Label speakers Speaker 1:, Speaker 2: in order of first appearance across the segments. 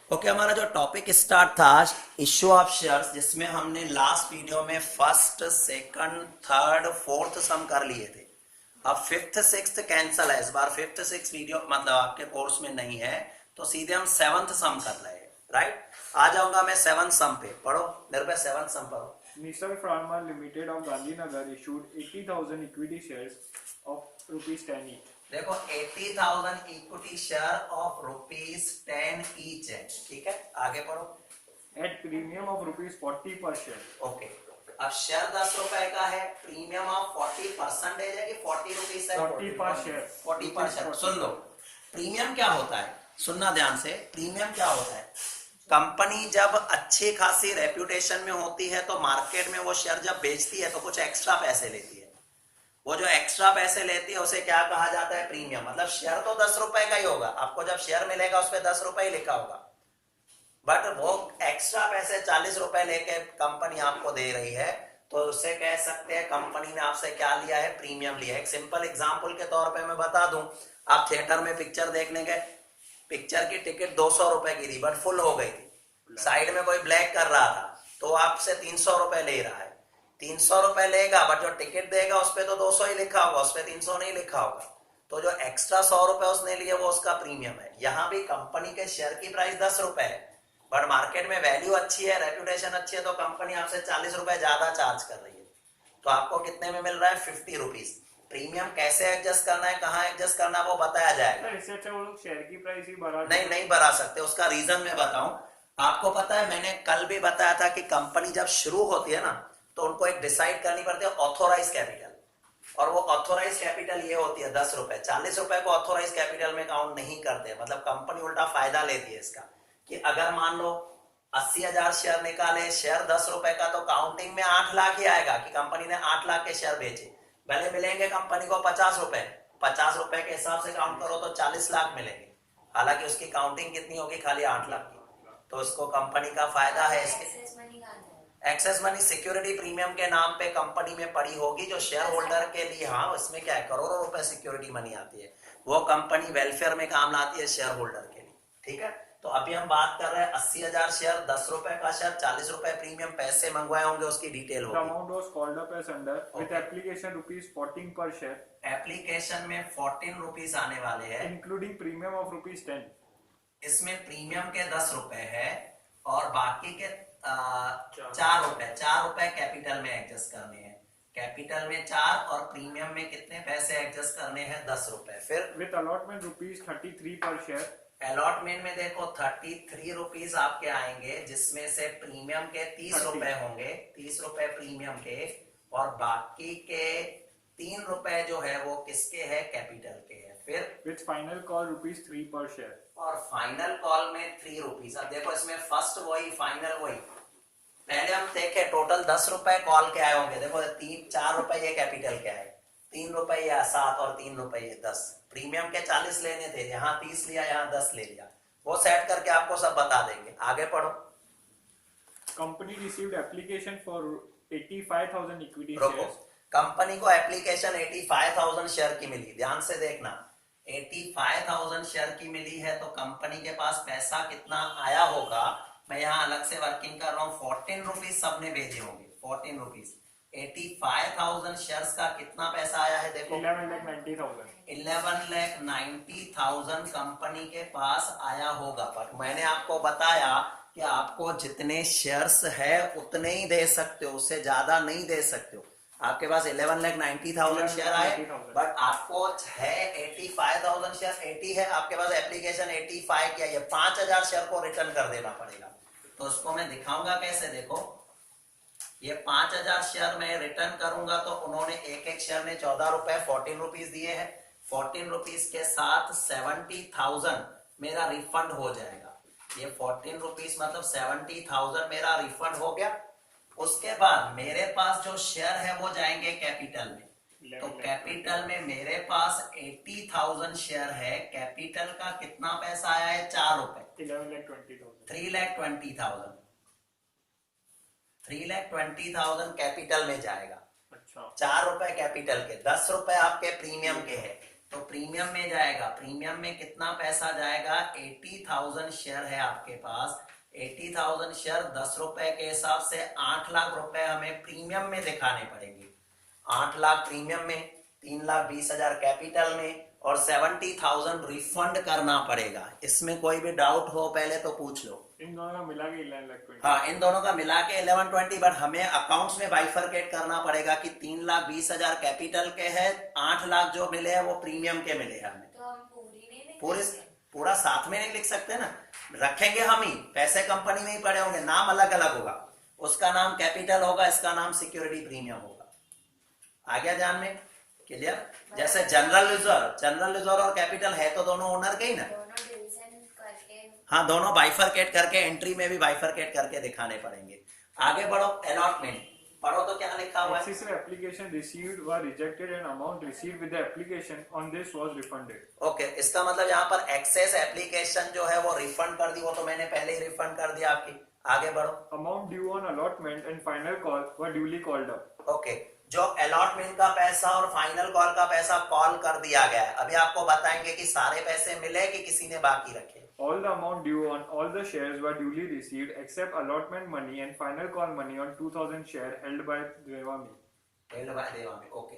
Speaker 1: Okay, हमारा जो topic start था इश्यू ऑफ शेयर्स, जिसमें हमने लास्ट वीडियो में फर्स्ट सेकंड थर्ड फोर्थ सम कर लिए थे। अब फिफ्थ सिक्स्थ कैंसल है, इस बार फिफ्थ सिक्स वीडियो मतलब आपके कोर्स में नहीं है, तो सीधे हम सेवंथ सम कर रहे हैं। राइट, आ जाऊंगा मैं सेवंथ सम पे। पढ़ो मेरे पे, सेवंथ सम पढ़ो।
Speaker 2: Nissan Pharma Limited of Gandhinagar issued 80,000 equity shares of rupees 10 each.
Speaker 1: देखो 80,000 इक्विटी शेयर ऑफ ₹10 ईच है, ठीक है। आगे पढ़ो।
Speaker 2: At premium of rupees 40 per share.
Speaker 1: Okay, अब शेयर 10 रुपए का है, प्रीमियम ऑफ 40% है कि 40 रुपीज है?
Speaker 2: 40 per share.
Speaker 1: 40%। सुन लो, प्रीमियम क्या होता है, सुनना ध्यान से। प्रीमियम क्या होता है? कंपनी जब अच्छी खासी रेप्यूटेशन में होती है तो मार्केट में वो शेयर जब बेचती है तो कुछ एक्स्ट्रा पैसे लेती है। वो जो एक्स्ट्रा पैसे लेती है उसे क्या कहा जाता है? प्रीमियम। मतलब शेयर तो 10 रुपए का ही होगा, आपको जब शेयर मिलेगा उस पर 10 रुपए ही लिखा होगा, बट वो एक्स्ट्रा पैसे 40 रुपए लेके कंपनी आपको दे रही है, तो उससे कह सकते हैं कंपनी ने आपसे क्या लिया है? प्रीमियम लिया है। एक सिंपल एग्जांपल के तौर पे मैं बता दूं, आप थिएटर में पिक्चर देखने गए, पिक्चर की टिकट 200 रुपए की थी बट फुल हो गई थी, साइड में कोई ब्लैक कर रहा था तो आपसे 300 रुपए ले रहा है। 300 रुपए लेगा बट जो टिकट देगा उस पर तो 200 ही लिखा होगा, उस पर 300 नहीं लिखा होगा, तो जो एक्स्ट्रा 100 रुपए उसने लिए वो उसका प्रीमियम है। यहाँ भी कंपनी के शेयर की प्राइस 10 रुपए है, बट मार्केट में वैल्यू अच्छी है, रेप्यूटेशन अच्छी है, तो कंपनी आपसे 40 रुपए ज्यादा चार्ज कर रही है, तो आपको कितने में मिल रहा है? 50 रुपीज। प्रीमियम कैसे एडजस्ट करना है, कहाँ एडजस्ट करना है, वो बताया जाएगा।
Speaker 2: इससे अच्छा वो लोग शेयर की प्राइस ही बढ़ा
Speaker 1: नहीं, नहीं बढ़ा सकते, उसका रीजन मैं बताऊं आपको। पता है, मैंने कल भी बताया था कि कंपनी जब शुरू होती है ना तो उनको एक डिसाइड करनी पड़ती है ऑथोराइज कैपिटल, और वो ऑथोराइज कैपिटल ये होती है 10 रुपए। 40 रुपए को ऑथोराइज कैपिटल में काउंट नहीं करते, मतलब कंपनी उल्टा फायदा लेती है इसका, कि अगर मान लो 80,000 शेयर निकाले, शेयर 10 रुपए का, तो काउंटिंग में 8 लाख ही आएगा कि कंपनी ने 8 लाख के शेयर बेचे। भले मिलेंगे कंपनी को 50 रुपए, 50 रुपए के हिसाब से काउंट करो तो 40 लाख मिलेंगे, हालांकि उसकी काउंटिंग कितनी होगी? खाली 8 लाख की। तो इसको कंपनी का फायदा है। इसके एक्सेस मनी सिक्योरिटी प्रीमियम के नाम पे कंपनी में पड़ी होगी, जो शेयर होल्डर के लिए, हाँ उसमें क्या है, करोड़ों रुपए सिक्योरिटी मनी आती है, वो कंपनी वेलफेयर में काम लाती है शेयर होल्डर के लिए। ठीक है, तो अभी हम बात कर रहे हैं 80,000 शेयर, 10 रुपए का शेयर, 40 रुपए प्रीमियम, पैसे मंगवाए होंगे उसकी डिटेल
Speaker 2: The
Speaker 1: होगी।
Speaker 2: amount was called up as under with
Speaker 1: Okay.
Speaker 2: application rupees 14 per share,
Speaker 1: application में 14 रुपीज आने वाले हैं,
Speaker 2: including premium of rupees 10.
Speaker 1: इसमें प्रीमियम के 10 रुपए है और बाकी के 4 रुपए कैपिटल में एडजस्ट करने हैं। कैपिटल में 4 और प्रीमियम में कितने पैसे एडजस्ट करने हैं? 10 रुपए। फिर
Speaker 2: With allotment rupees 33 per share.
Speaker 1: Allotment में देखो 33 रुपीज आपके आएंगे, जिसमें से प्रीमियम के 30 रुपए होंगे, 30 रुपए प्रीमियम के, और बाकी के 3 रुपए जो है वो किसके है? कैपिटल के है। फिर
Speaker 2: With final call rupees 3 per share.
Speaker 1: और फाइनल कॉल में 3 रुपीज। अब देखो इसमें फर्स्ट वही, फाइनल वही। पहले हम देखे टोटल 10 रुपए कॉल के आए होंगे, देखो 4 रुपए ये कैपिटल के आए, 3 रुपए या 7 और 3 रुपए ये 10। प्रीमियम के 40 लेने थे, यहाँ 30 लिया, यहाँ 10 ले लिया, वो सेट करके आपको सब बता देंगे। आगे पढ़ो।
Speaker 2: Company received application for 85,000 equity
Speaker 1: रोको,
Speaker 2: shares.
Speaker 1: कंपनी को एप्लीकेशन 85,000 शेयर की मिली, ध्यान से देखना, 85,000 शेयर की मिली है, तो कंपनी के पास पैसा कितना आया होगा? मैं यहाँ अलग से वर्किंग कर रहा हूँ। 14 रुपीज सबने भेजे होंगे, 14 रुपीज। 85,000 शेयर्स का कितना पैसा आया है? देखो
Speaker 2: 11,90,000.
Speaker 1: 11,90,000 कंपनी के पास आया होगा, बट मैंने आपको बताया कि आपको जितने शेयर्स है उतने ही दे सकते हो, उससे ज्यादा नहीं दे सकते हो। आपके पास 11,90,000 शेयर आए, बट आपको है 85,000 शेयर, 80 है आपके पास, एप्लीकेशन 85 किया, ये 5,000 शेयर को रिटर्न कर देना पड़ेगा। तो उसको मैं दिखाऊंगा कैसे। देखो ये 5,000 शेयर में रिटर्न करूंगा तो उन्होंने एक एक शेयर में 14 रुपए 14 रुपीज दिए हैं। 14 रुपीज के साथ 70,000 मेरा रिफंड हो जाएगा। ये 14 रुपीज मतलब 70,000 मेरा रिफंड हो गया। उसके बाद मेरे पास जो शेयर है वो जाएंगे कैपिटल में, तो कैपिटल में मेरे पास 80,000 शेयर है, कैपिटल का कितना पैसा आया है? 4 रुपए,
Speaker 2: 11,20,000.
Speaker 1: 3,20,000। 3,20,000 कैपिटल में जाएगा।
Speaker 2: अच्छा.
Speaker 1: 4 रुपए कैपिटल के, 10 रुपए आपके प्रीमियम के हैं, तो प्रीमियम में जाएगा, प्रीमियम में कितना पैसा जाएगा, 80,000 शेयर है आपके पास, 80,000 शेयर 10 रुपए के हिसाब से 8 लाख रुपए हमें प्रीमियम में दिखाने पड़ेंगे। 8 लाख प्रीमियम में, 3,20,000 कैपिटल में और 70,000 रिफंड करना पड़ेगा। इसमें कोई भी डाउट हो पहले तो पूछ लो।
Speaker 2: इन दोनों का मिला के 11,20,000।
Speaker 1: हाँ, इन दोनों का मिला के 1120, बट हमें अकाउंट्स में बाइफरकेट करना पड़ेगा कि 3,20,000 कैपिटल के है, 8 लाख जो मिले हैं वो प्रीमियम के मिले हैं हमें।
Speaker 3: तो हम पूरी नहीं लिख
Speaker 1: पूरे
Speaker 3: सकते?
Speaker 1: पूरा साथ में नहीं लिख सकते ना, रखेंगे हम ही, पैसे कंपनी में ही पड़े होंगे, नाम अलग अलग होगा, उसका नाम कैपिटल होगा, इसका नाम सिक्योरिटी प्रीमियम होगा। आ गया ध्यान में? क्लियर? जैसे जनरल रिजर्व और कैपिटल है तो दोनों ओनर के ही ना।
Speaker 3: दोनों डिवीजन करके।
Speaker 1: हाँ, दोनों बाइफरकेट करके, एंट्री में भी बाइफरकेट करके दिखाने पड़ेंगे। आगे बढ़ो, अलॉटमेंट पढ़ो तो क्या लिखा हुआ है?
Speaker 2: Excessive application received were rejected and amount received with the application on this was refunded.
Speaker 1: Okay, इसका मतलब यहाँ पर एक्सेस एप्लीकेशन जो है वो रिफंड कर दी, वो तो मैंने पहले ही रिफंड कर दिया आपकी। आगे बढ़ो।
Speaker 2: Amount due on allotment and final call were duly called up.
Speaker 1: Okay, जो अलॉटमेंट का पैसा और फाइनल कॉल का पैसा कॉल कर दिया गया है। अभी आपको बताएंगे कि सारे पैसे मिले कि किसी ने बाकी रखे।
Speaker 2: All the amount due on all the shares were duly received except allotment money and final call money on 2,000 share held by Devami.
Speaker 1: Okay,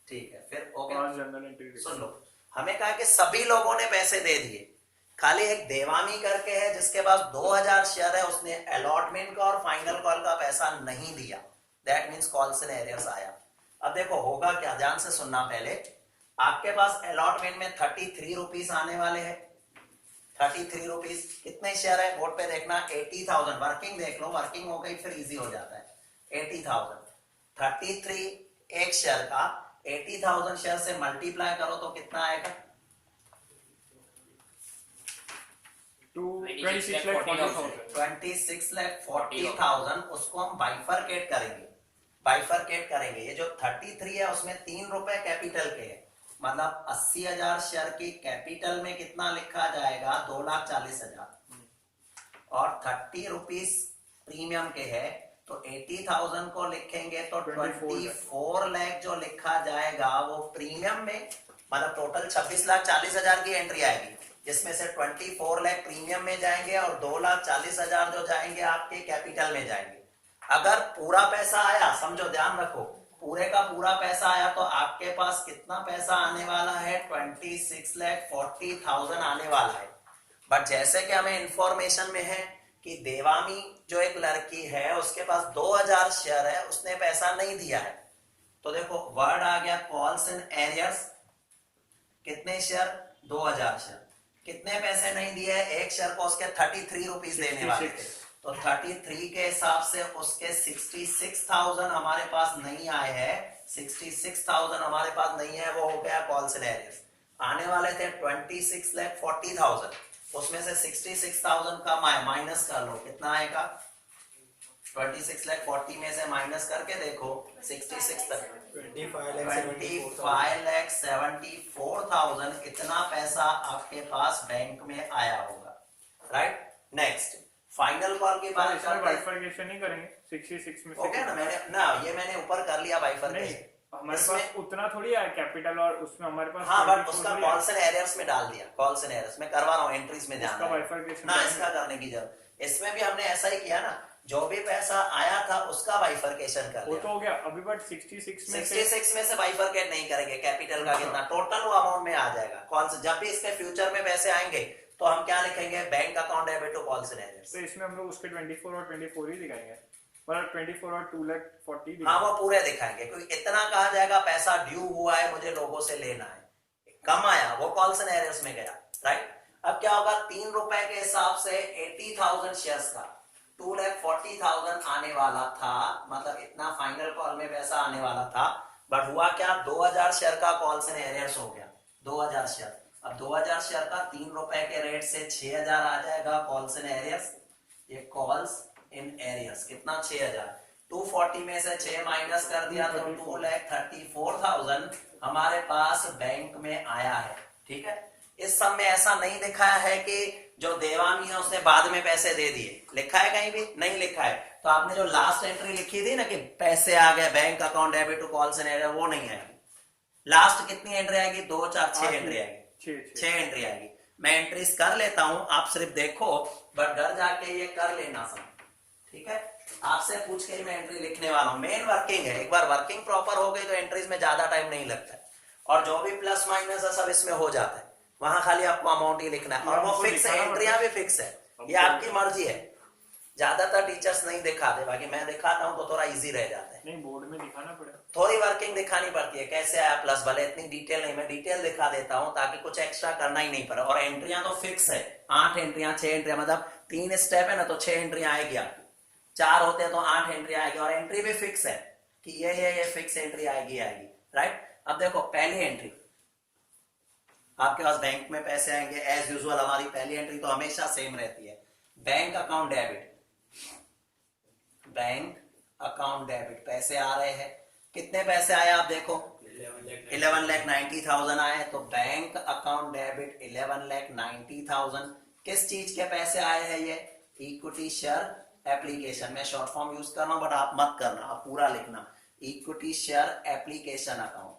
Speaker 1: ठीक है, फिर ओके।
Speaker 2: Past journal entry.
Speaker 1: सुन लो, हमें कहा कि सभी लोगों ने पैसे दे दिए, खाली एक देवामी करके है जिसके पास 2,000 शेयर है, उसने अलॉटमेंट का और फाइनल कॉल का पैसा नहीं दिया। That means calls and arrears आया। अब देखो होगा क्या, ध्यान से सुनना। पहले आपके पास अलॉटमेंट में 33 रुपीज आने वाले हैं। 33 रुपीज कितने शेयर है, बोर्ड पे देखना, 80,000। वर्किंग देख लो, वर्किंग हो गई फिर इजी हो जाता है। 80,000, 33 एक शेयर का, 80,000 शेयर से मल्टीप्लाई करो तो कितना आएगा?
Speaker 2: 26,40,000.
Speaker 1: 26,40,000। उसको हम बाइफरकेट करेंगे। ये जो 33 है उसमें 3 रुपए कैपिटल के है, मतलब 80,000 शेयर की कैपिटल में कितना लिखा जाएगा, 2,40,000 और 30 रुपीज प्रीमियम के है, तो 80,000 को लिखेंगे तो 24 लाख जो लिखा जाएगा वो प्रीमियम में, मतलब टोटल 26,40,000 की एंट्री आएगी, जिसमें से 24 लाख प्रीमियम में जाएंगे और 2,40,000 जो जाएंगे आपके कैपिटल में जाएंगे। अगर पूरा पैसा आया, समझो ध्यान रखो, पूरे का पूरा पैसा आया तो आपके पास कितना पैसा आने वाला है, 26,40,000 आने वाला है। बट जैसे कि हमें इंफॉर्मेशन में है कि देवामी जो एक लड़की है उसके पास 2,000 शेयर है, उसने पैसा नहीं दिया है, तो देखो वर्ड आ गया कॉल्स एंड एरियर्स। कितने शेयर, 2,000 शेयर, कितने पैसे नहीं दिए, एक शेयर को उसके 33 रुपीज देने वाले थे, तो 33 के हिसाब से उसके 66,000 हमारे पास नहीं आए हैं। 66,000 हमारे पास नहीं है, वो हो गया कॉल्स एंड एरियर्स। आने वाले थे 26,40,000, उसमें से 66,000 का माइनस कर लो, कितना आएगा, 26,40,000 में से माइनस करके देखो 66 तक 25,74,000 इतना पैसा आपके पास बैंक में आया होगा। राइट, नेक्स्ट फाइनल कॉल की बात करते हैं।
Speaker 2: बाइफरकेशन नहीं करेंगे 66 में से।
Speaker 1: ओके ना, मैंने ऊपर कर लिया बाइफरकेशन।
Speaker 2: हमारे पास उतना थोड़ी है कैपिटल और उसमें हमारे पास।
Speaker 1: हाँ, बट उसका कॉल्स एंड एरियर्स में डाल दिया, कॉल्स एंड एरियर्स में करवा रहा हूँ, एंट्रीज में ध्यान ना, इसका करने की जरूरत। इसमें भी हमने ऐसा ही किया ना, जो भी पैसा आया था उसका बाइफरकेशन कर
Speaker 2: वो तो हो गया अभी, बट 66
Speaker 1: में से बाइफरकेट नहीं करेंगे, कैपिटल का कितना टोटल वो अमाउंट में आ जाएगा। कॉल्स जब भी इसके फ्यूचर में पैसे आएंगे तो हम क्या लिखेंगे, bank account debit to calls and arrears.
Speaker 2: तो इसमें हम लोग उसके 24 और 24 ही दिखाएंगे, मतलब 24 और 2,40,000।
Speaker 1: हाँ, वो पूरे दिखाएंगे, क्योंकि इतना कहा जाएगा पैसा ड्यू हुआ है, मुझे लोगों से लेना है, कम आया वो कॉल्स एंड एरियर्स में गया। राइट, अब क्या होगा, 3 रुपए के हिसाब से 80,000 शेयर्स का 2,40,000 आने वाला था, मतलब इतना फाइनल कॉल में पैसा आने वाला था। बट हुआ क्या, 2,000 शेयर का कॉल्स एंड एरियर्स हो गया, 2,000 शेयर। अब 2,000 शेयर का 3 रुपए के रेट से 6,000 आ जाएगा कॉल्स एंड एरियर्स। ये कॉल्स इन एरियर्स कितना, 6,000। 240 में से 6 माइनस कर दिया तो 2,34,000 हमारे पास बैंक में आया है। ठीक है, इस सब में ऐसा नहीं दिखाया है कि जो देवामी है उसने बाद में पैसे दे दिए, लिखा है कहीं भी नहीं लिखा है। तो आपने जो लास्ट एंट्री लिखी थी ना कि पैसे आ गए bank account debit to calls and arrear, वो नहीं है। लास्ट कितनी एंट्री आएगी? 2 4 6
Speaker 2: आठ
Speaker 1: एंट्री आएगी।
Speaker 2: छः
Speaker 1: 6 एंट्री आएगी। मैं एंट्रीज कर लेता हूं, आप सिर्फ देखो, बट घर जाके ये कर लेना सब, ठीक है? आपसे पूछ के मैं एंट्री लिखने वाला हूं। मेन वर्किंग है, एक बार वर्किंग प्रॉपर हो गई तो एंट्रीज में ज्यादा टाइम नहीं लगता है, और जो भी प्लस माइनस है सब इसमें हो जाता है। वहां खाली आपको अमाउंट ही लिखना है, और वो फिक्स है, एंट्रियां भी फिक्स है, ये आपकी मर्जी है। ज्यादातर टीचर्स नहीं दिखाते, बाकी मैं दिखाता हूं तो थोड़ा इजी रह जाता है।
Speaker 2: नहीं, बोर्ड में दिखाना पड़ेगा।
Speaker 1: थोड़ी वर्किंग दिखानी पड़ती है, कैसे आया प्लस, भले इतनी डिटेल नहीं, मैं डिटेल दिखा देता हूं ताकि कुछ एक्स्ट्रा करना ही नहीं पड़े। और एंट्रियां तो फिक्स है, 8 एंट्रियां 6 एंट्रियां, मतलब 3 स्टेप है ना, तो 6 एंट्रियां आएगी आपकी। 4 होते हैं तो 8 एंट्री आएगी, और एंट्री भी फिक्स है कि ये फिक्स एंट्री आएगी। राइट? अब देखो पहली एंट्री, आपके पास बैंक में पैसे आएंगे एज यूजुअल, हमारी पहली एंट्री तो हमेशा सेम रहती है। Bank account debit, bank account debit, पैसे आ रहे हैं। कितने पैसे आए आप देखो, 11,90,000 आए, तो बैंक अकाउंट डेबिट 11,90,000। किस चीज के पैसे आए हैं ये? Equity share application. मैं शॉर्ट फॉर्म यूज कर रहा हूं, बट आप मत करना, आप पूरा लिखना, इक्विटी शेयर एप्लीकेशन अकाउंट।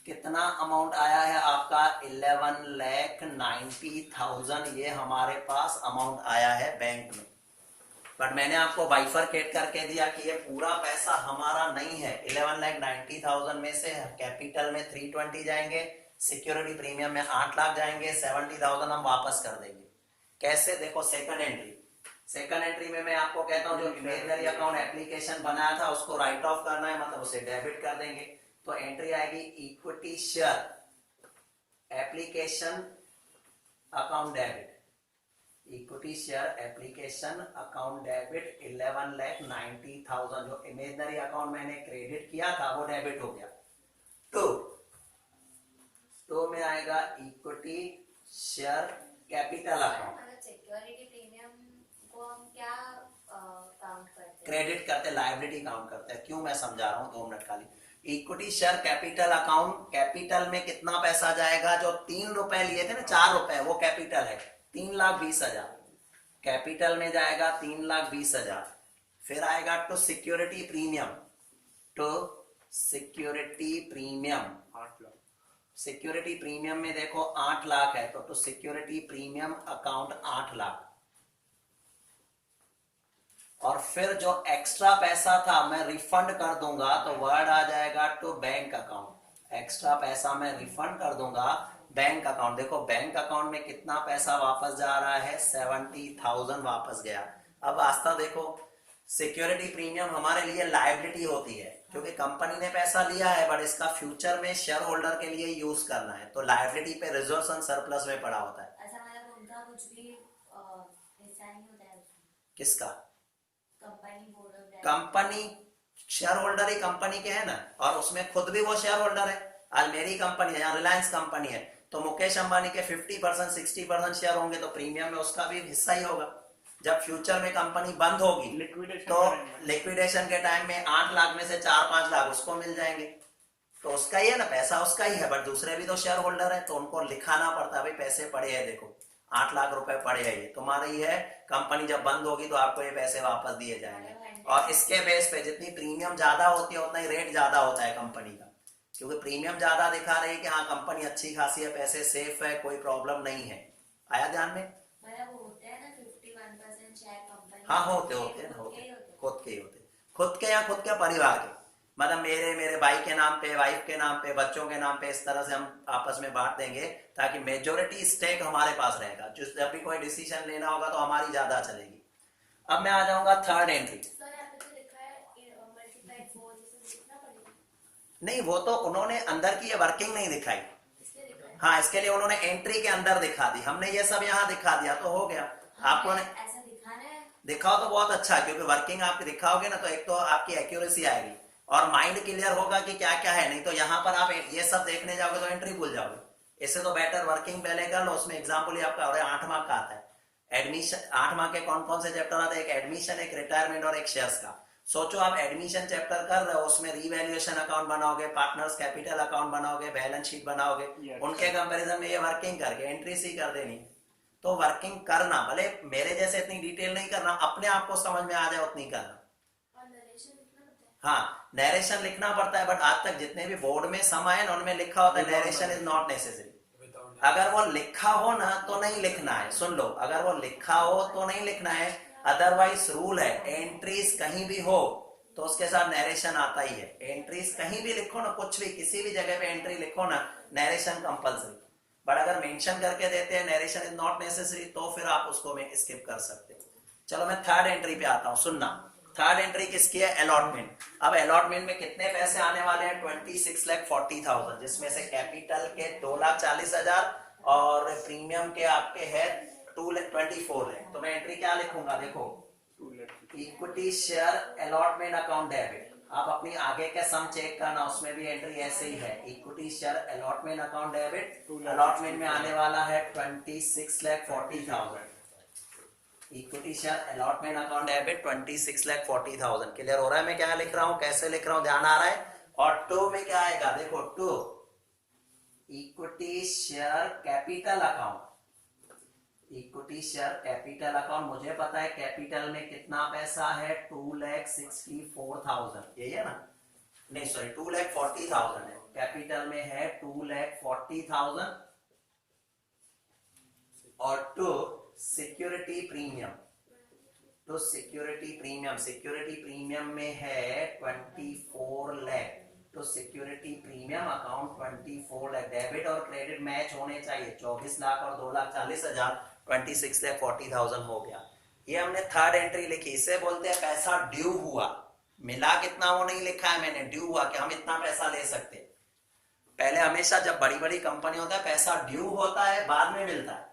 Speaker 1: कितना अमाउंट आया है आपका? 11,90,000, ये हमारे पास अमाउंट आया है बैंक में। बट मैंने आपको बाइफरकेट करके दिया कि ये पूरा पैसा हमारा नहीं है। 11,90,000 में से कैपिटल में 320 जाएंगे, सिक्योरिटी प्रीमियम में 8 लाख जाएंगे, 70,000 हम वापस कर देंगे। कैसे? देखो सेकंड एंट्री में मैं आपको कहता हूं जो इमेजिनरी अकाउंट एप्लीकेशन बनाया था उसको राइट ऑफ करना है, मतलब उसे डेबिट कर देंगे। तो एंट्री आएगी equity share application account debit, equity share application account debit 11,90,000। जो इमेजिनरी अकाउंट मैंने क्रेडिट किया था वो डेबिट हो गया। तो में आएगा equity share capital account.
Speaker 3: Security premium को हम क्या काउंट करते हैं?
Speaker 1: क्रेडिट करते, लायबिलिटी काउंट करते हैं। क्यों, मैं समझा रहा हूं, 2 मिनट खाली। Equity share capital account, capital में कितना पैसा जाएगा? जो 3 रुपए लिए थे ना, 4 रुपए, वो कैपिटल है, 3,20,000 कैपिटल में जाएगा, 3,20,000। फिर आएगा to security premium, to security premium,
Speaker 2: 8 lakh.
Speaker 1: Security premium में देखो 8 लाख है, तो to security premium account 8 lakh. और फिर जो एक्स्ट्रा पैसा था मैं रिफंड कर दूंगा, तो वर्ड आ जाएगा टू बैंक अकाउंट। एक्स्ट्रा पैसा मैं रिफंड कर दूंगा बैंक अकाउंट। देखो बैंक अकाउंट में कितना पैसा वापस जा रहा है? 70,000 वापस गया। अब वास्तव देखो, सिक्योरिटी प्रीमियम हमारे लिए लायबिलिटी होती है क्योंकि कंपनी ने पैसा लिया है, बट इसका फ्यूचर में शेयर होल्डर के लिए यूज करना है, तो लायबिलिटी पे रिजर्व्स एंड सरप्लस में पड़ा होता है।
Speaker 3: ऐसा मतलब उनका कुछ भी हिस्सा नहीं होता है उसमें?
Speaker 1: किसका?
Speaker 3: Company board of
Speaker 1: company share holder he company के है ना, और उसमें खुद भी वो शेयर होल्डर है। आज मेरी कंपनी है, यहाँ रिलायंस कंपनी है, तो मुकेश अंबानी के 50% 60% शेयर होंगे, तो प्रीमियम में उसका भी हिस्सा ही होगा। जब फ्यूचर में कंपनी बंद होगी तो लिक्विडेशन के टाइम में 8 लाख में से 4-5 लाख उसको मिल जाएंगे, तो उसका ही है ना, पैसा उसका ही है, बट दूसरे भी तो शेयर होल्डर है, तो उनको लिखाना पड़ता है भाई पैसे पड़े हैं, देखो 8 लाख रुपए पड़े हैं, ये तुम्हारे ही है। कंपनी जब बंद होगी तो आपको ये पैसे वापस दिए जाएंगे। और इसके बेस पे जितनी प्रीमियम ज्यादा होती है उतना ही रेट ज्यादा होता है कंपनी का, क्योंकि प्रीमियम ज्यादा दिखा रही है कि हाँ कंपनी अच्छी खासी है, पैसे सेफ है, कोई प्रॉब्लम नहीं है। आया ध्यान में?
Speaker 3: मतलब वो होते हैं ना 51% शेयर कंपनी।
Speaker 1: हाँ होते होते हैं, खुद के ही होते, खुद के या खुद के परिवार के, मतलब मेरे भाई के नाम पे, वाइफ के नाम पे, बच्चों के नाम पे, इस तरह से हम आपस में बांट देंगे ताकि मेजोरिटी स्टेक हमारे पास रहेगा। जब भी कोई डिसीजन लेना होगा तो हमारी ज्यादा चलेगी। अब मैं आ जाऊंगा थर्ड एंट्री। नहीं, वो तो उन्होंने अंदर की ये वर्किंग नहीं दिखाई। हाँ, इसके लिए उन्होंने एंट्री के अंदर दिखा दी, हमने ये सब यहाँ दिखा दिया तो हो गया। आपको
Speaker 3: ऐसा दिखाना है,
Speaker 1: दिखाओ तो बहुत अच्छा, क्योंकि वर्किंग आप दिखाओगे ना तो एक तो आपकी एक्यूरेसी आएगी और माइंड क्लियर होगा कि क्या क्या है। नहीं तो यहाँ पर आप ये सब देखने जाओगे तो एंट्री भूल जाओगे। इससे तो बेटर वर्किंग पहले कर लो, उसमें एग्जाम्पल ही आपका 8 मार्क का आता है। एडमिशन 8 मार्क के कौन कौन से चैप्टर आते हैं? एक एडमिशन, एक रिटायरमेंट और एक शेयर्स का। सोचो आप एडमिशन चैप्टर कर रहे हो, उसमें रीवैल्यूएशन अकाउंट बनाओगे, पार्टनर्स कैपिटल अकाउंट बनाओगे, बैलेंस शीट बनाओगे, उनके कंपैरिजन में ये वर्किंग करके एंट्री सी कर देनी। तो वर्किंग करना, भले मेरे जैसे इतनी डिटेल नहीं करना, अपने आप को समझ में आ जाए उतनी करना। हाँ, नरेशन लिखना पड़ता है, बट आज तक जितने भी बोर्ड में सम आए ना उनमें लिखा होता है नरेशन इज नॉट नेसेसरी। अगर वो लिखा हो ना तो नहीं लिखना है, सुन लो, अगर वो लिखा हो तो नहीं लिखना है, अदरवाइज रूल है एंट्रीज कहीं भी हो तो उसके साथ नरेशन आता ही है। एंट्रीज कहीं भी लिखो ना, कुछ भी किसी भी जगह पे एंट्री लिखो ना, नरेशन कंपलसरी। बट अगर मेंशन करके देते हैं नरेशन इज नॉट नेसेसरी तो फिर आप उसको में स्किप कर सकते हो। चलो मैं थर्ड एंट्री पे आता हूँ, सुनना। थर्ड एंट्री किसकी है? अलॉटमेंट। अब अलॉटमेंट में कितने पैसे आने वाले हैं? 26,40,000, जिसमें से कैपिटल के 2,40,000 और प्रीमियम के आपके है 2,24 है। तो मैं एंट्री क्या लिखूंगा? देखो,
Speaker 2: 2 lakh।
Speaker 1: Equity share allotment account debit. आप अपनी आगे के सम चेक करना, उसमें भी एंट्री ऐसे ही है, equity share allotment account debit. Allotment में आने वाला है 26,40,000। Equity share allotment account debit 26,40,000। Clear हो रहा है मैं क्या लिख रहा हूं, कैसे लिख रहा हूं, ध्यान आ रहा है? और टू में क्या आएगा? देखो, to equity share capital account. Equity share capital account, मुझे पता है कैपिटल में कितना पैसा है, 2,64,000, यही है ना? नहीं सॉरी, 2,40,000 है। कैपिटल में है 2,40,000 और टू सिक्योरिटी प्रीमियम। तो सिक्योरिटी प्रीमियम में है 24 लाख। तो security premium account 24 lakh. Debit और क्रेडिट मैच होने चाहिए, 24 लाख और 2,40,000, 26,40,000 हो गया। ये हमने थर्ड एंट्री लिखी, इसे बोलते हैं पैसा ड्यू हुआ। मिला कितना वो नहीं लिखा है मैंने, ड्यू हुआ कि हम इतना पैसा ले सकते। पहले हमेशा जब बड़ी बड़ी कंपनी होता है पैसा ड्यू होता है, बाद में मिलता है।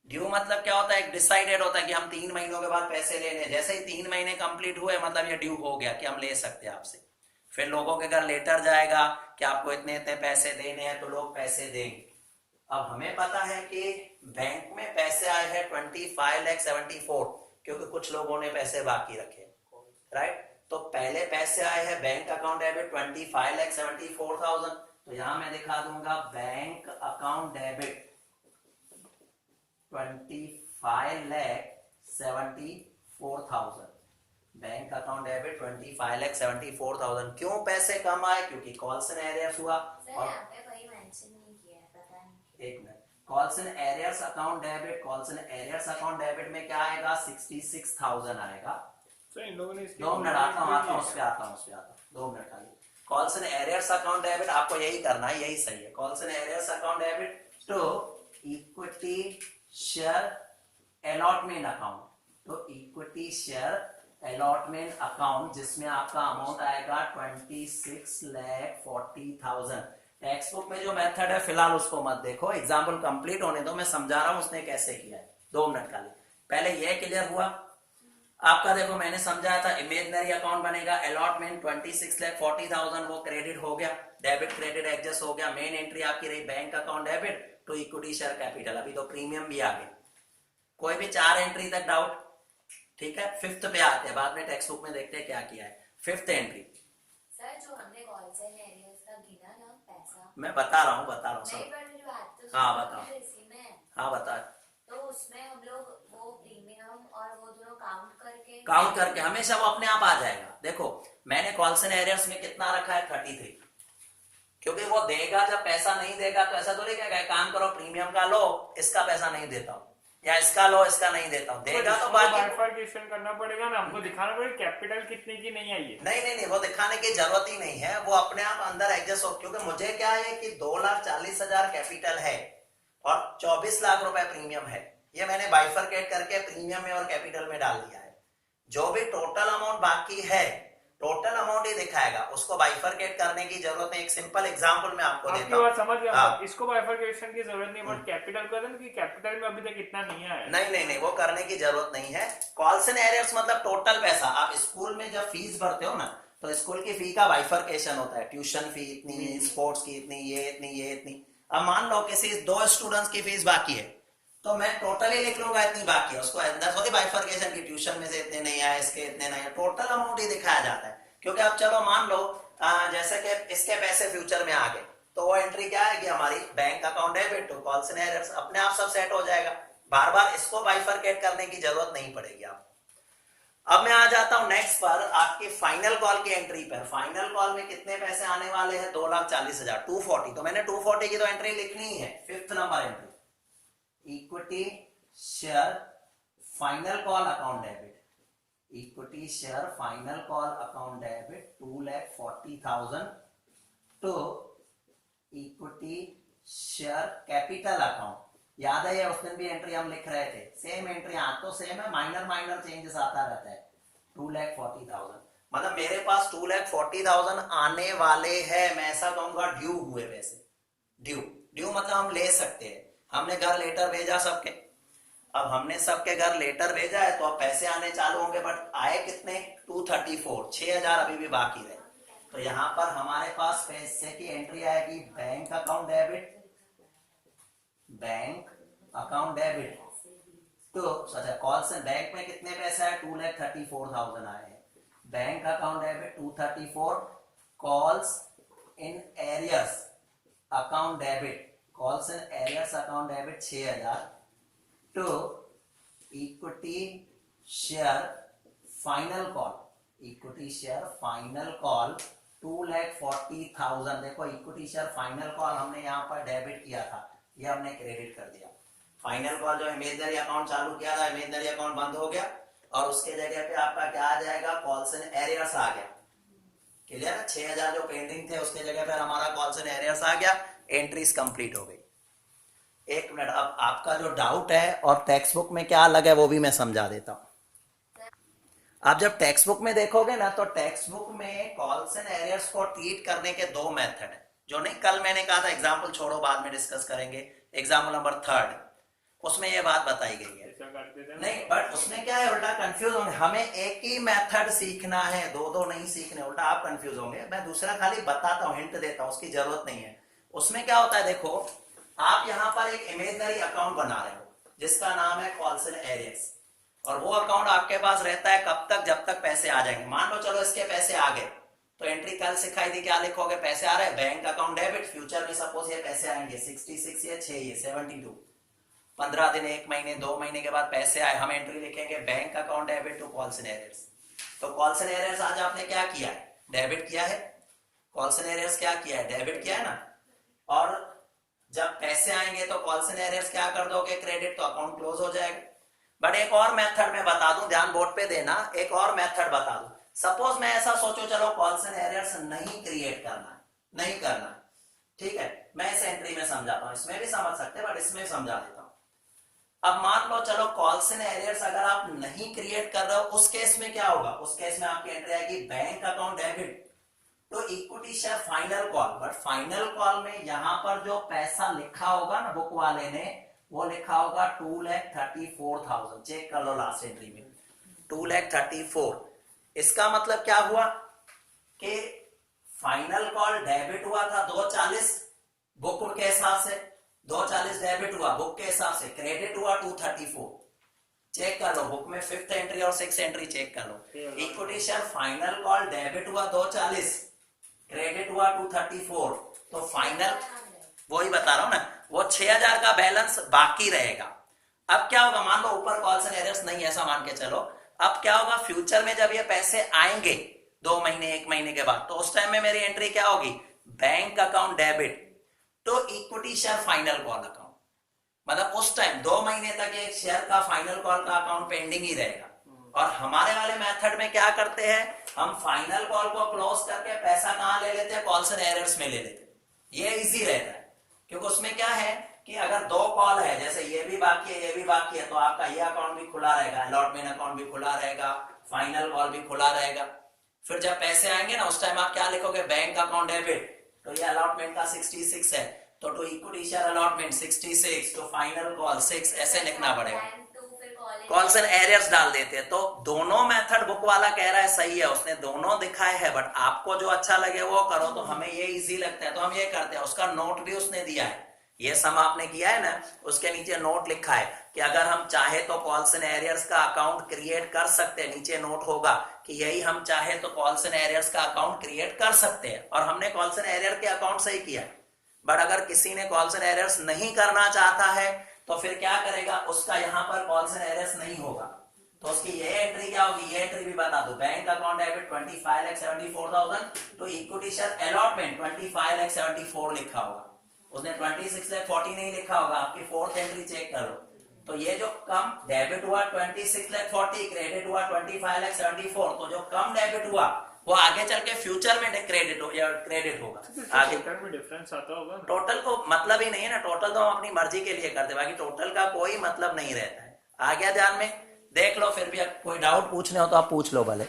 Speaker 1: ड्यू मतलब क्या होता है? एक डिसाइडेड होता है कि हम 3 महीनों के बाद पैसे लेने, जैसे ही 3 महीने कंप्लीट हुए मतलब ये ड्यू हो गया कि हम ले सकते हैं आपसे। फिर लोगों के घर लेटर जाएगा कि आपको इतने इतने पैसे देने हैं, तो लोग पैसे देंगे। अब हमें पता है कि बैंक में पैसे आए हैं 25,74,000 क्योंकि कुछ लोगों ने पैसे बाकी रखे, राइट? तो पहले पैसे आए हैं बैंक अकाउंट डेबिट 25,74,000, तो यहां मैं दिखा दूंगा bank account debit 25,74,000। Bank account debit 25,74,000। क्यों पैसे कम आए? क्योंकि कॉल्स एंड एरियर्स हुआ।
Speaker 3: सर
Speaker 1: और
Speaker 3: यहाँ पे कोई मेंशन नहीं किया है, पता नहीं।
Speaker 1: एक minute, calls and arrears account debit, calls and arrears account debit में क्या आएगा? 66,000 आएगा।
Speaker 2: सर इन लोगों ने इसकी
Speaker 1: 2 मिनट आता हूँ, उस पे आता हूँ 2 मिनट खाली। Calls and arrears account debit आपको यही करना है, यही सही है। Calls and arrears account debit to equity share allotment account. तो इक्विटी शेयर अलॉटमेंट अकाउंट जिसमें आपका अमाउंट आएगा 26,40,000। टेक्स्ट बुक में जो मेथड है फिलहाल उसको मत देखो, एग्जाम्पल कंप्लीट होने दो, मैं समझा रहा हूं उसने कैसे किया है। 2 मिनट खाली। पहले ये क्लियर हुआ आपका? देखो मैंने समझाया था, इमेजिनरी अकाउंट बनेगा, अलॉटमेंट 26,40,000 वो क्रेडिट हो गया, डेबिट क्रेडिट एडजस्ट हो गया। मेन एंट्री आपकी रही bank account debit to equity share capital. अभी तो प्रीमियम भी आ गया। कोई भी 4 एंट्री तक डाउट? ठीक है, 5th पे आते हैं, बाद में टेक्स्ट बुक में देखते हैं क्या किया है। 5th एंट्री
Speaker 3: सर जो हमने कॉल्स एंड एरियर्स का गिना ना पैसा,
Speaker 1: मैं बता रहा हूँ
Speaker 3: नहीं
Speaker 1: सब।
Speaker 3: पर जो आज तो
Speaker 1: हाँ,
Speaker 3: सुना
Speaker 1: बताओ।
Speaker 3: है इसी में,
Speaker 1: हाँ बता।
Speaker 3: तो उसमें हम लोग वो प्रीमियम और वो दोनों
Speaker 1: काउंट करके हमेशा वो अपने आप आ जाएगा। देखो मैंने कॉल्स एंड एरियर्स में कितना रखा है? 33, क्योंकि वो देगा, जब पैसा नहीं देगा तो ऐसा तो नहीं कहेगा काम करो प्रीमियम का लो, इसका पैसा नहीं देता हूँ, या इसका लो इसका नहीं देता हूँ। देगा तो बाकी
Speaker 2: बाइफरकेशन करना पड़ेगा ना, हमको दिखाना पड़ेगा कैपिटल कितने की नहीं आई है।
Speaker 1: नहीं, वो दिखाने की जरूरत ही नहीं है, वो अपने आप अंदर एडजस्ट हो। क्योंकि मुझे क्या है कि 2,40,000 कैपिटल है और 24 लाख रुपए प्रीमियम है। ये मैंने बाइफरकेट करके प्रीमियम में और कैपिटल में डाल दिया है। जो भी टोटल अमाउंट बाकी है, टोटल अमाउंट ही दिखाएगा, उसको बाइफरकेट करने की जरूरत नहीं। एक सिंपल एग्जांपल मैं आपको देता हूं।
Speaker 2: समझ गया।
Speaker 1: हाँ।
Speaker 2: इसको बाइफरकेशन की जरूरत नहीं, बट कैपिटल कर देना कि कैपिटल में अभी तक इतना नहीं आया।
Speaker 1: नहीं, वो करने की जरूरत नहीं है। कॉल्स एंड एरियर्स मतलब टोटल पैसा। आप स्कूल में जब फीस भरते हो ना, तो स्कूल की फी का बाइफरकेशन होता है। ट्यूशन फी इतनी, स्पोर्ट्स की इतनी, ये इतनी। अब मान लो किसी 2 स्टूडेंट्स की फीस बाकी है, तो मैं टोटल ही लिख लूंगा इतनी बाकी है, उसको अंदर थोड़ी बाइफरकेशन की ट्यूशन में से इतने नहीं आए, इसके इतने नहीं आए, टोटल अमाउंट ही दिखाया जाता है। क्योंकि अब चलो मान लो जैसे कि इसके पैसे फ्यूचर में आ गए, तो वो एंट्री क्या आएगी हमारी? Bank account debit to calls and arrears, अपने आप सब सेट हो जाएगा। बार बार इसको बाइफरकेट करने की जरूरत नहीं पड़ेगी आपको। अब मैं आ जाता हूं नेक्स्ट पर, आपके फाइनल कॉल की एंट्री पर। फाइनल कॉल में कितने पैसे आने वाले हैं? 2,40,000, 240। तो मैंने 240 की तो एंट्री लिखनी ही है, 5th number entry, equity share final call account debit, equity share final call account debit 2,40,000 to equity share capital account. याद है, उस दिन भी एंट्री हम लिख रहे थे, सेम एंट्री, तो सेम है, माइनर चेंजेस आता रहता है। 2,40,000 मतलब मेरे पास 2,40,000 आने वाले हैं। मैं ऐसा कहूंगा ड्यू हुए पैसे। ड्यू मतलब हम ले सकते हैं। हमने घर लेटर भेजा सबके, अब हमने सबके घर लेटर भेजा है तो अब पैसे आने चालू होंगे। बट आए कितने? 234, 6,000 अभी भी बाकी रहे। तो यहां पर हमारे पास पैसे की एंट्री आएगी bank account debit, bank account debit. तो अच्छा, कॉल से बैंक में कितने पैसे आए? 2,34,000 आए हैं। Bank account debit 234, calls in arrears account debit, calls in arrears account debit 6,000 to equity share final call, equity share final call 2,40,000। देखो, इक्विटी शेयर फाइनल कॉल हमने यहाँ पर डेबिट किया था, ये हमने क्रेडिट कर दिया। फाइनल कॉल जो इमेजनरी अकाउंट चालू किया था, इमेजनरी अकाउंट बंद हो गया और उसके जगह पे आपका क्या आ जाएगा? कॉल्स एंड एरियर्स आ गया। क्लियर है? 6,000 जो पेंडिंग थे उसके जगह पर हमारा कॉल्स एंड एरियर्स आ गया, एंट्रीज कंप्लीट हो गई। एक मिनट, अब आपका जो डाउट है और टेक्स्ट बुक में क्या अलग है वो भी मैं समझा देता हूं। आप जब टेक्स्ट बुक में देखोगे ना, तो टेक्स्ट बुक में कॉल्स एंड एरियर्स को ट्रीट करने के 2 मेथड है। जो नहीं, कल मैंने कहा था एग्जाम्पल छोड़ो, बाद में डिस्कस करेंगे। एग्जाम्पल नंबर 3 उसमें ये बात बताई गई है। नहीं, बट उसमें क्या है, उल्टा कंफ्यूज होंगे। हमें एक ही मेथड सीखना है, दो नहीं सीखने, उल्टा आप कंफ्यूज होंगे। मैं दूसरा खाली बताता हूँ, हिंट देता हूँ, उसकी जरूरत नहीं है। उसमें क्या होता है, देखो, आप यहां पर एक इमेजनरी अकाउंट बना रहे हो जिसका नाम है कॉल्स एंड एरियर्स, और वो अकाउंट आपके पास रहता है कब तक? जब तक पैसे आ जाएंगे। मान लो चलो इसके पैसे आ गए, तो एंट्री कल सिखाई थी, क्या लिखोगे? पैसे आ रहे हैं, बैंक अकाउंट डेबिट। फ्यूचर में सपोज ये पैसे आएंगे 66, ये 6, ये 72, 15 दिन, 1 महीने, 2 महीने के बाद पैसे आए, हम एंट्री लिखेंगे bank account debit to calls and arrears. तो कॉल्स एंड एरियर्स आज आपने क्या किया है? डेबिट किया है। कॉल्स एंड एरियर्स क्या किया है? डेबिट किया है ना। और जब पैसे आएंगे तो कॉल्स एंड एरियर्स क्या कर दोगे? क्रेडिट, तो अकाउंट क्लोज हो जाएगा। बट एक और मेथड मैं बता दूं, ध्यान बोर्ड पे देना, एक और मेथड बता दूं। सपोज मैं ऐसा सोचो, चलो कॉल्स एंड एरियर्स नहीं क्रिएट करना, नहीं करना, ठीक है, मैं इस एंट्री में समझाता हूं, इसमें भी समझ सकते बट इसमें समझा देता हूं। अब मान लो चलो कॉल्स एंड एरियर्स अगर आप नहीं क्रिएट कर रहे हो, उस केस में क्या होगा? उस केस में आपकी एंट्री आएगी बैंक अकाउंट डेबिट तो equity share final call. But final call में यहां पर जो पैसा लिखा होगा ना बुक वाले ने, वो लिखा होगा 2,34,000। चेक कर लो लास्ट एंट्री में 2,34,000। इसका मतलब क्या हुआ कि फाइनल कॉल डेबिट हुआ था 240 बुक के हिसाब से, 240 डेबिट हुआ बुक के हिसाब से, क्रेडिट हुआ 234। चेक कर लो बुक में 5th एंट्री और 6th एंट्री चेक कर लो। Equity share final call debit हुआ 240, क्रेडिट हुआ 234, तो फाइनल, वही बता रहा हूं ना, वो 6,000 का बैलेंस बाकी रहेगा। अब क्या होगा? मान लो ऊपर कॉल्स एंड एरियर्स नहीं, ऐसा मान के चलो। अब क्या होगा? फ्यूचर में जब ये पैसे आएंगे 2 महीने, 1 महीने के बाद, तो उस टाइम में मेरी एंट्री क्या होगी? बैंक अकाउंट डेबिट तो equity share final call account. मतलब उस टाइम 2 महीने तक एक शेयर का फाइनल कॉल का अकाउंट पेंडिंग ही रहेगा। और हमारे वाले मेथड में क्या करते हैं, हम फाइनल कॉल को क्लोज करके पैसा कहां ले लेते हैं? कॉल्स एंड एरियर्स में ले लेते हैं। ये इजी रहता है, क्योंकि उसमें क्या है कि अगर 2 कॉल है, जैसे ये भी बाकी है, ये भी बाकी है, तो आपका ये अकाउंट भी खुला रहेगा, अलॉटमेंट अकाउंट भी खुला रहेगा, फाइनल कॉल भी खुला रहेगा। फिर जब पैसे आएंगे ना, उस टाइम आप क्या लिखोगे? बैंक अकाउंट डेबिट, तो ये अलॉटमेंट का 66 है, तो टू इक्विटी शेयर अलॉटमेंट 66, तो फाइनल कॉल 6, ऐसे लिखना पड़ेगा। कॉल्स एंड एरियर्स डाल देते हैं। तो दोनों मेथड बुक वाला कह रहा है सही है, उसने दोनों दिखाए है, बट आपको जो अच्छा लगे वो करो। तो हमें ये इजी लगता है तो हम ये करते हैं। उसका नोट भी उसने दिया है, ये सम आपने किया है ना, उसके नीचे नोट लिखा है कि अगर हम चाहे तो कॉल्स एंड एरियर्स का अकाउंट क्रिएट कर सकते हैं। नीचे नोट होगा कि यही हम चाहे तो कॉल्स एंड एरियर्स का अकाउंट क्रिएट कर सकते हैं, और हमने कॉल्स एंड एरियर के अकाउंट से ही किया है। बट अगर किसी ने कॉल्स एंड एरियर्स नहीं करना चाहता है तो फिर क्या करेगा? उसका यहां पर कॉल्स एंड एरियर्स नहीं होगा, तो उसकी ये एंट्री क्या होगी, ये एंट्री भी बता दो। बैंक अकाउंट डेबिट 25,74,000 तो इक्विटी शेयर अलॉटमेंट 25,74,000 लिखा होगा, उसने 26,40,000 नहीं लिखा होगा। आपकी फोर्थ एंट्री चेक करो, तो ये जो कम डेबिट हुआ 26,40,000, क्रेडिट हुआ 25,74,000, तो जो कम डेबिट हुआ वो आगे चल के फ्यूचर में क्रेडिट हो या क्रेडिट होगा आगे।
Speaker 2: टोटल में डिफरेंस आता होगा ना।
Speaker 1: टोटल को मतलब ही नहीं है ना, टोटल तो हम अपनी मर्जी के लिए करते, बाकी टोटल का कोई मतलब नहीं रहता है। आ गया ध्यान में, देख लो। फिर भी कोई डाउट पूछने हो तो आप पूछ लो भले।